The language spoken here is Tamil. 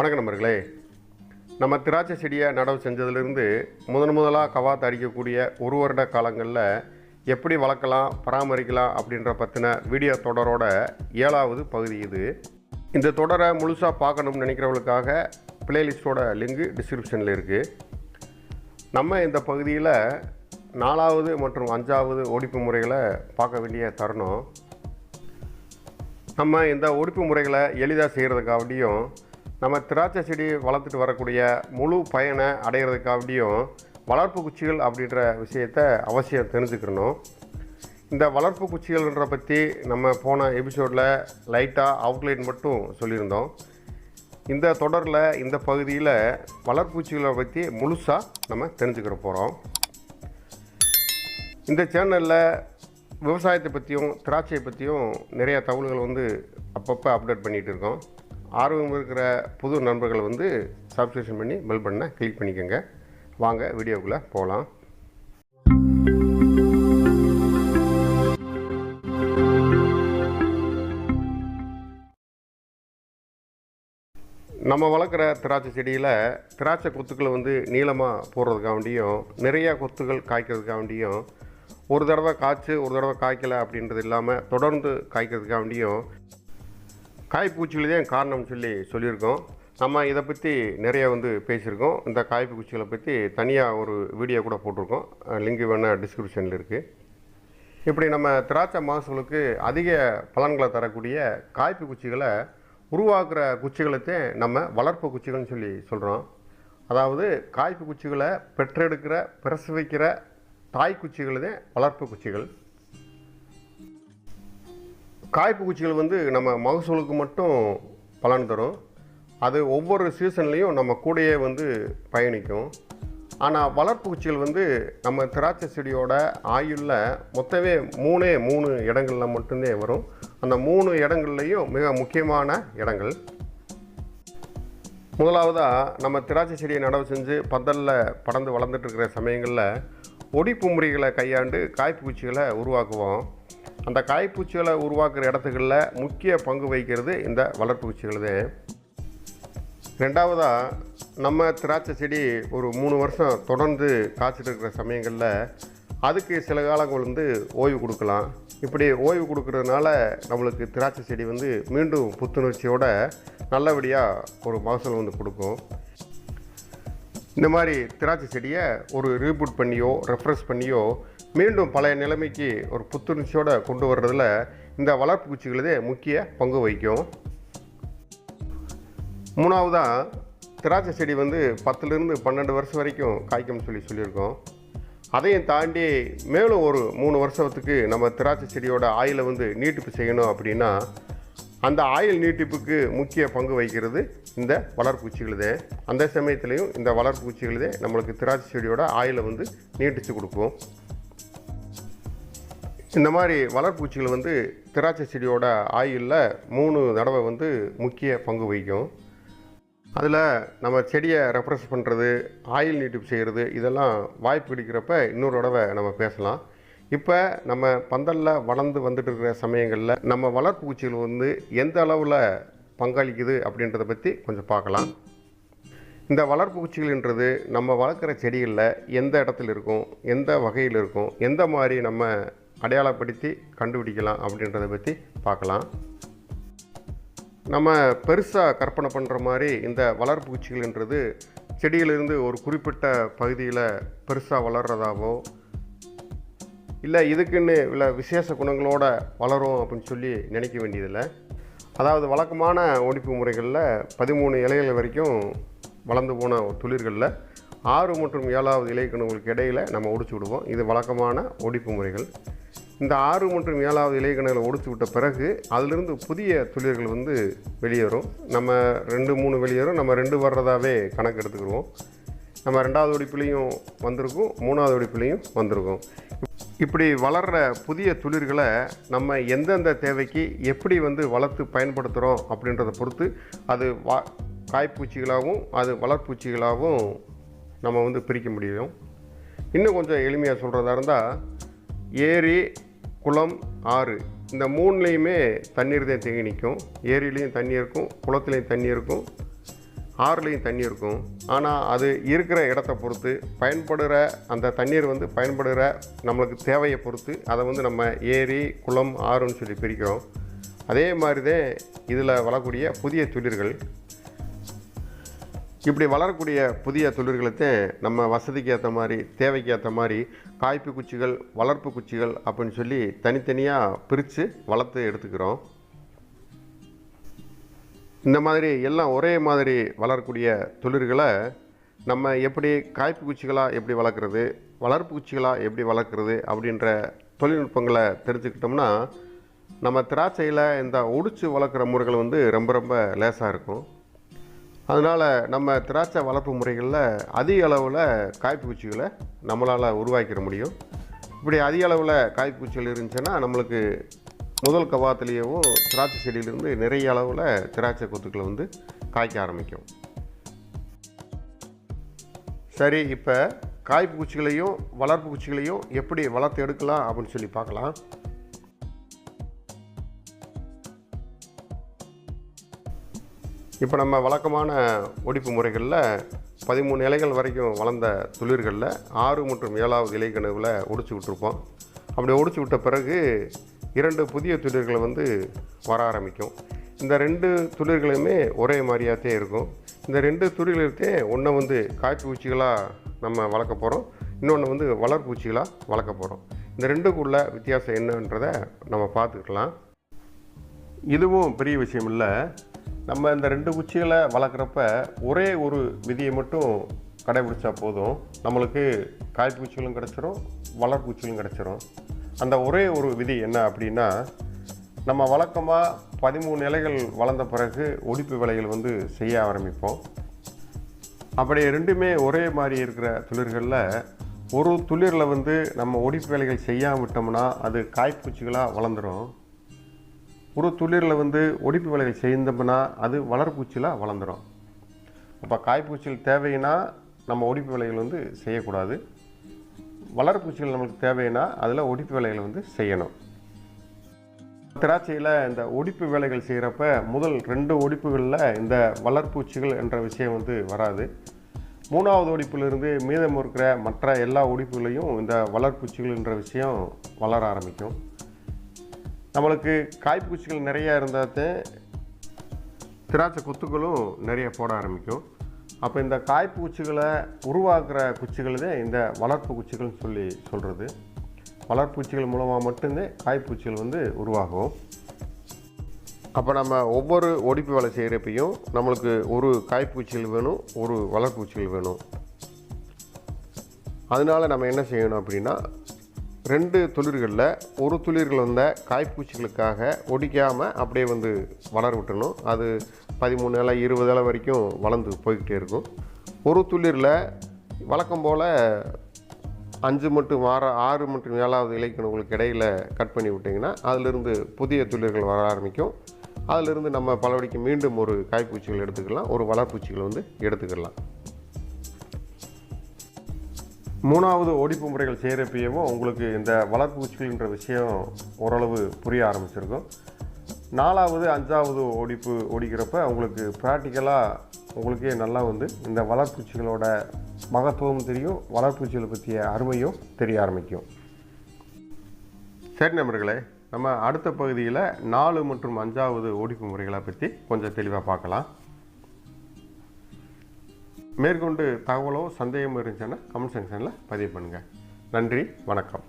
வணக்கம் நண்பர்களே. நம்ம திராட்சை செடியை நடவு செஞ்சதுலேருந்து முதலாக கவாத்து அடிக்கக்கூடிய ஒரு வருட காலங்களில் எப்படி வளர்க்கலாம், பராமரிக்கலாம் அப்படின்ற பற்றின வீடியோ தொடரோட 7வது பகுதி இது. இந்த தொடரை முழுசாக பார்க்கணும்னு நினைக்கிறவங்களுக்காக பிளேலிஸ்ட்டோட லிங்கு டிஸ்கிரிப்ஷனில் இருக்குது. நம்ம இந்த பகுதியில் 4வது மற்றும் 5வது ஒடிப்பு முறைகளை பார்க்க வேண்டிய தருணம். நம்ம இந்த ஒடிப்பு முறைகளை எளிதாக செய்கிறதுக்காகடியும் நம்ம திராட்சை செடி வளர்த்துட்டு வரக்கூடிய முழு பயனை அடைகிறதுக்காகடியும் வளர்ப்பு குச்சிகள் அப்படின்ற விஷயத்தை அவசியம் தெரிஞ்சுக்கணும். இந்த வளர்ப்பு குச்சிகள்ன்ற பற்றி நம்ம போன எபிசோடில் லைட்டாக அவுட்லைன் மட்டும் சொல்லியிருந்தோம். இந்த தொடரில் இந்த பகுதியில் வளர்ப்பு குச்சிகளை பற்றி முழுசாக நம்ம தெரிஞ்சுக்கிற போகிறோம். இந்த சேனலில் விவசாயத்தை பற்றியும் திராட்சையை பற்றியும் நிறைய தகவல்கள் அப்பப்போ அப்டேட் பண்ணிகிட்டு இருக்கோம். ஆர்வம் இருக்கிற புது நண்பர்கள் சப்ஸ்கிரிப்ஷன் பண்ணி பெல் பட்டனை கிளிக் பண்ணிக்கோங்க. வாங்க வீடியோக்குள்ளே போகலாம். நம்ம வளர்க்குற திராட்சை செடியில் திராட்சை கொத்துக்களை நீளமாக போடுறதுக்காண்டியும் நிறையா கொத்துகள் காய்க்கிறதுக்காண்டியும் ஒரு தடவை காய்ச்சி ஒரு தடவை காய்க்கலை அப்படின்றது இல்லாமல் தொடர்ந்து காய்க்கிறதுக்காண்டியும் காய்ப்பூச்சிகளே காரணம்னு சொல்லியிருக்கோம். நம்ம இதை பற்றி நிறைய பேசியிருக்கோம். இந்த காய்ப்பு குச்சிகளை பற்றி தனியாக ஒரு வீடியோ கூட போட்டிருக்கோம். லிங்க் வேணால் டிஸ்கிரிப்ஷனில் இருக்குது. இப்படி நம்ம திராட்சை மகசூலுக்கு அதிக பலன்களை தரக்கூடிய காய்ப்பு குச்சிகளை உருவாக்குற குச்சிகளைத்தான் நம்ம வளர்ப்பு குச்சிகள்னு சொல்கிறோம். அதாவது காய்ப்பு குச்சிகளை பெற்றெடுக்கிற பிரசவிக்கிற தாய் குச்சிகள் தான் வளர்ப்பு குச்சிகள். காய்ப்பு குச்சிகள் நம்ம மகசூலுக்கு மட்டும் பலன் தரும். அது ஒவ்வொரு சீசன்லேயும் நம்ம கூடையே பயணிக்கும். ஆனால் வளர்ப்பு குச்சிகள் நம்ம திராட்சை செடியோட ஆயுளில் மொத்தமே 3 இடங்களில் மட்டும்தான் வரும். அந்த 3 இடங்கள்லையும் மிக முக்கியமான இடங்கள். முதலாவதாக நம்ம திராட்சை செடியை நடவு செஞ்சு பந்தலில் படர்ந்து வளர்ந்துட்டுருக்கிற சமயங்களில் ஒடிப்பு முறைகளை கையாண்டு காய்ப்பு குச்சிகளை உருவாக்குவோம். அந்த காய்ப்பூச்சிகளை உருவாக்குற இடத்துகளில் முக்கிய பங்கு வகிக்கிறது இந்த வளர்ப்பு குச்சிகள் தான். ரெண்டாவதாக நம்ம திராட்சை செடி ஒரு 3 வருஷம் தொடர்ந்து காய்ச்சிட்டு இருக்கிற சமயங்களில் அதுக்கு சில காலங்கள் ஓய்வு கொடுக்கலாம். இப்படி ஓய்வு கொடுக்கறதுனால நம்மளுக்கு திராட்சை செடி மீண்டும் புத்துணர்ச்சியோட நல்லபடியாக ஒரு மகசூல் கொடுக்கும். இந்த மாதிரி திராட்சை செடியை ஒரு ரீபூட் பண்ணியோ ரெஃப்ரெஷ் பண்ணியோ மீண்டும் பழைய நிலைமைக்கு ஒரு புத்துணர்ச்சியோடு கொண்டு வர்றதில் இந்த வளர்ப்பு குச்சிகளே முக்கிய பங்கு வகிக்கும். மூணாவதாக திராட்சை செடி 10லேருந்து 12 வருஷம் வரைக்கும் காய்க்கும்னு சொல்லியிருக்கோம். அதையும் தாண்டி மேலும் ஒரு 3 வருஷத்துக்கு நம்ம திராட்சை செடியோட ஆயிலை நீட்டிப்பு செய்யணும் அப்படின்னா அந்த ஆயில் நீட்டிப்புக்கு முக்கிய பங்கு வகிக்கிறது இந்த வளர்ப்பு குச்சிகள் தான். அந்த சமயத்துலேயும் இந்த வளர்ப்பு குச்சிகள் தான் நம்மளுக்கு திராட்சை செடியோட ஆயிலை நீட்டிச்சு கொடுக்கும். இந்த மாதிரி வளர்ப்பு குச்சிகள் திராட்சை செடியோட ஆயிலில் 3 தடவை முக்கிய பங்கு வகிக்கும். அதில் நம்ம செடியை ரெஃப்ரெஷ் பண்ணுறது, ஆயில் நீட்டிப்பு செய்கிறது, இதெல்லாம் வாய்ப்பு கிடைக்கிறப்ப இன்னொரு தடவை நம்ம பேசலாம். இப்போ நம்ம பந்தலில் வளர்ந்து வந்துட்டு இருக்கிற சமயங்களில் நம்ம வளர்ப்பு குச்சிகள் எந்த அளவில் பங்களிக்குது அப்படின்றத பற்றி கொஞ்சம் பார்க்கலாம். இந்த வளர்ப்பு குச்சிகள்ன்றது நம்ம வளர்க்குற செடிகளில் எந்த இடத்துல இருக்கும், எந்த வகையில் இருக்கும், எந்த மாதிரி நம்ம அடையாளப்படுத்தி கண்டுபிடிக்கலாம் அப்படின்றத பற்றி பார்க்கலாம். நம்ம பெருசாக கற்பனை பண்ணுற மாதிரி இந்த வளர்ப்பு குச்சிகள்ன்றது செடியிலிருந்து ஒரு குறிப்பிட்ட பகுதியில் பெருசாக வளர்கிறதாவோ இல்லை இதுக்குன்னு இல்லை விசேஷ குணங்களோடு வளரும் அப்படின்னு நினைக்க வேண்டியதில்லை. அதாவது வழக்கமான ஒடிப்பு முறைகளில் 13 இலைகள் வரைக்கும் வளர்ந்து போன துளிர்களில் 6 மற்றும் 7வது இலைக்கணுகளுக்கு இடையில் நம்ம ஒடிச்சு விடுவோம். இது வழக்கமான ஒடிப்பு முறைகள். இந்த 6 மற்றும் 7வது இலைக்கணுகளை ஒடிச்சு விட்ட பிறகு அதிலிருந்து புதிய துளிர்கள் வெளியேறும். நம்ம 2-3 வெளியேறும். நம்ம 2 வர்றதாவே கணக்கு எடுத்துக்கிடுவோம். நம்ம 2வது ஒடிப்புலேயும் வந்திருக்கும், 3வது ஒடிப்புலேயும் வந்திருக்கும். இப்படி வளர்கிற புதிய துளிர்களை நம்ம எந்தெந்த தேவைக்கு எப்படி வளர்த்து பயன்படுத்துகிறோம் அப்படின்றத பொறுத்து அது காய்ப்பூச்சிகளாகவும் அது வளர்ப்பூச்சிகளாகவும் நம்ம பிரிக்க முடியும். இன்னும் கொஞ்சம் எளிமையாக சொல்கிறதா இருந்தால் ஏரி, குளம், ஆறு இந்த 3லையுமே தண்ணீர் தான் தேங்கி நிற்கும். ஏரியிலையும் தண்ணி இருக்கும், குளத்துலேயும் தண்ணி இருக்கும், ஆறுலேயும் தண்ணி இருக்கும். ஆனால் அது இருக்கிற இடத்த பொறுத்து பயன்படுகிற அந்த தண்ணீர் வந்து பயன்படுகிற நம்மளுக்கு தேவையை பொறுத்து அதை வந்து நம்ம ஏரி, குளம், ஆறுன்னு சொல்லி பிரிக்கிறோம். அதே மாதிரி தான் இதில் வளரக்கூடிய புதிய துளிர்கள். இப்படி வளரக்கூடிய புதிய துளிர்களைத்தான் நம்ம வசதிக்கு ஏற்ற மாதிரி, தேவைக்கு ஏற்ற மாதிரி காய்ப்பு குச்சிகள், வளர்ப்பு குச்சிகள் அப்படின்னு சொல்லி தனித்தனியாக பிரித்து வளர்த்து எடுத்துக்கிறோம். இந்த மாதிரி எல்லாம் ஒரே மாதிரி வளரக்கூடிய துளிர்களை நம்ம எப்படி காய்ப்பு குச்சிகளாக எப்படி வளர்க்குறது, வளர்ப்பு குச்சிகளாக எப்படி வளர்க்குறது அப்படின்ற தொழில்நுட்பங்களை தெரிஞ்சுக்கிட்டோம்னா நம்ம திராட்சையில் இந்த ஒடிச்சு வளர்க்குற முறைகள் வந்து ரொம்ப ரொம்ப லேசாக இருக்கும். அதனால் நம்ம திராட்சை வளர்ப்பு முறைகளில் அதிக அளவில் காய்ப்பு குச்சிகளை நம்மளால் உருவாக்கிட முடியும். இப்படி அதிக அளவில் காய்ப்பு குச்சிகள் இருந்துச்சுன்னா நம்மளுக்கு முதல் கவாத்துலேயும் திராட்சை செடியிலிருந்து நிறைய அளவில் திராட்சை கொத்துக்களை வந்து காய்க்க ஆரம்பிக்கும். சரி, இப்போ காய்ப்பு குச்சிகளையும் வளர்ப்பு குச்சிகளையும் எப்படி வளர்த்து எடுக்கலாம் அப்படின்னு சொல்லி பார்க்கலாம். இப்போ நம்ம வழக்கமான ஒடிப்பு முறைகளில் 13 இலைகள் வரைக்கும் வளர்ந்த துளிர்களில் 6 மற்றும் 7வது இலைக்கணுவில் ஒடிச்சு விட்டுருப்போம். அப்படி ஒடிச்சு விட்ட பிறகு 2 புதிய துளிர்கள் வந்து வர ஆரம்பிக்கும். இந்த 2 துளிர்களுமே ஒரே மாதிரியாகத்தே இருக்கும். இந்த 2 துளிர்களே ஒன்றை வந்து காய்ப்பு பூச்சிகளாக நம்ம வளர்க்க போகிறோம், இன்னொன்று வந்து வளர்ப்பு பூச்சிகளாக வளர்க்க போகிறோம். இந்த 2க்குள்ள வித்தியாசம் என்னன்றதை நம்ம பார்த்துக்கலாம். இதுவும் பெரிய விஷயம் இல்லை. நம்ம இந்த 2 குச்சிகளை வளர்க்குறப்ப ஒரே ஒரு விதியை மட்டும் கடைபிடிச்சா போதும், நம்மளுக்கு காய்ப்பு குச்சிகளும் கிடச்சிரும், வளர்ப்பு குச்சிகளும் கிடச்சிரும். அந்த ஒரே ஒரு விதி என்ன அப்படின்னா, நம்ம வழக்கமாக 13 இலைகள் வளர்ந்த பிறகு ஒடிப்பு வேலைகள் வந்து செய்ய ஆரம்பிப்போம். அப்படி 2மே ஒரே மாதிரி இருக்கிற துளிர்களில் ஒரு துளிரில் வந்து நம்ம ஒடிப்பு வேலைகள் செய்யாமல் விட்டோம்னா அது காய்ப்பு குச்சிகளாக வளர்ந்துடும். ஒரு துளிரில் வந்து ஒடிப்பு வேலைகள் செய்தோம்னா அது வளர்ப்பூச்சியில் வளர்ந்துடும். அப்போ காய்ப்பூச்சிகள் தேவைன்னா நம்ம ஒடிப்பு வேலைகள் வந்து செய்யக்கூடாது, வளர்ப்பூச்சிகள் நம்மளுக்கு தேவைன்னா அதில் ஒடிப்பு வேலைகள் வந்து செய்யணும். திராட்சையில் இந்த ஒடிப்பு வேலைகள் செய்கிறப்ப முதல் 2 ஒடிப்புகளில் இந்த வளர்ப்பூச்சிகள் என்ற விஷயம் வந்து வராது. 3வது ஒடிப்பிலிருந்து மீதம் இருக்கிற மற்ற எல்லா ஒடிப்புகளையும் இந்த வளர்ப்பூச்சிகள் என்ற விஷயம் வளர ஆரம்பிக்கும். நம்மளுக்கு காய்ப்பு குச்சிகள் நிறையா இருந்தால் தான் திராட்சை கொத்துக்களும் நிறைய போட ஆரம்பிக்கும். அப்போ இந்த காய்ப்பு குச்சிகளை உருவாக்குற குச்சிகள் தான் இந்த வளர்ப்பு குச்சிகள்னு சொல்லி சொல்கிறது. வளர்ப்பு குச்சிகள் மூலமாக மட்டும்தான் காய்ப்பு குச்சிகள் வந்து உருவாகும். அப்போ நம்ம ஒவ்வொரு ஒடிப்பு வேலை செய்கிறப்பையும் நம்மளுக்கு ஒரு காய்ப்பு குச்சிகள் வேணும், ஒரு வளர்ப்பு குச்சிகள் வேணும். அதனால் நம்ம என்ன செய்யணும் அப்படின்னா, 2 துளிர்களில் ஒரு துளிர்கள் வந்த காய்ப்பூச்சிகளுக்காக ஒடிக்காமல் அப்படியே வந்து வளர விட்டணும். அது 13 இலை 20 இலை வரைக்கும் வளர்ந்து போய்கிட்டே இருக்கும். ஒரு துளிரில் வழக்கம் போல் 5 மற்றும் 6 மற்றும் 7வது இலைக்கணுங்களுக்கு இடையில் கட் பண்ணி விட்டிங்கன்னா அதிலிருந்து புதிய துளிர்கள் வர ஆரம்பிக்கும். அதிலிருந்து நம்ம பலவடிக்கு மீண்டும் ஒரு காய்ப்பூச்சிகள் எடுத்துக்கலாம், ஒரு வளர்ப்பூச்சிகள் வந்து எடுத்துக்கலாம். 3வது ஒடிப்பு முறைகள் செய்கிறப்பவும் உங்களுக்கு இந்த வளர்ப்பு பூச்சிகள்ன்ற விஷயம் ஓரளவு புரிய ஆரம்பிச்சிருக்கும். 4வது 5வது ஒடிப்பு ஒடிக்கிறப்ப உங்களுக்கு ப்ராக்டிக்கலாக உங்களுக்கே நல்லா வந்து இந்த வளர்ப்பூச்சிகளோட மகத்துவம் தெரியும், வளர்ப்பூச்சிகளை பற்றிய அருமையும் தெரிய ஆரம்பிக்கும். சரி நண்பர்களே, நம்ம அடுத்த பகுதியில் 4 மற்றும் 5வது ஒடிப்பு முறைகளை பற்றி கொஞ்சம் தெளிவாக பார்க்கலாம். மேற்கொண்டு தகவலோ சந்தேகமோ இருந்துச்சுன்னா கமெண்ட் செக்ஷனில் பதிவு பண்ணுங்கள். நன்றி, வணக்கம்.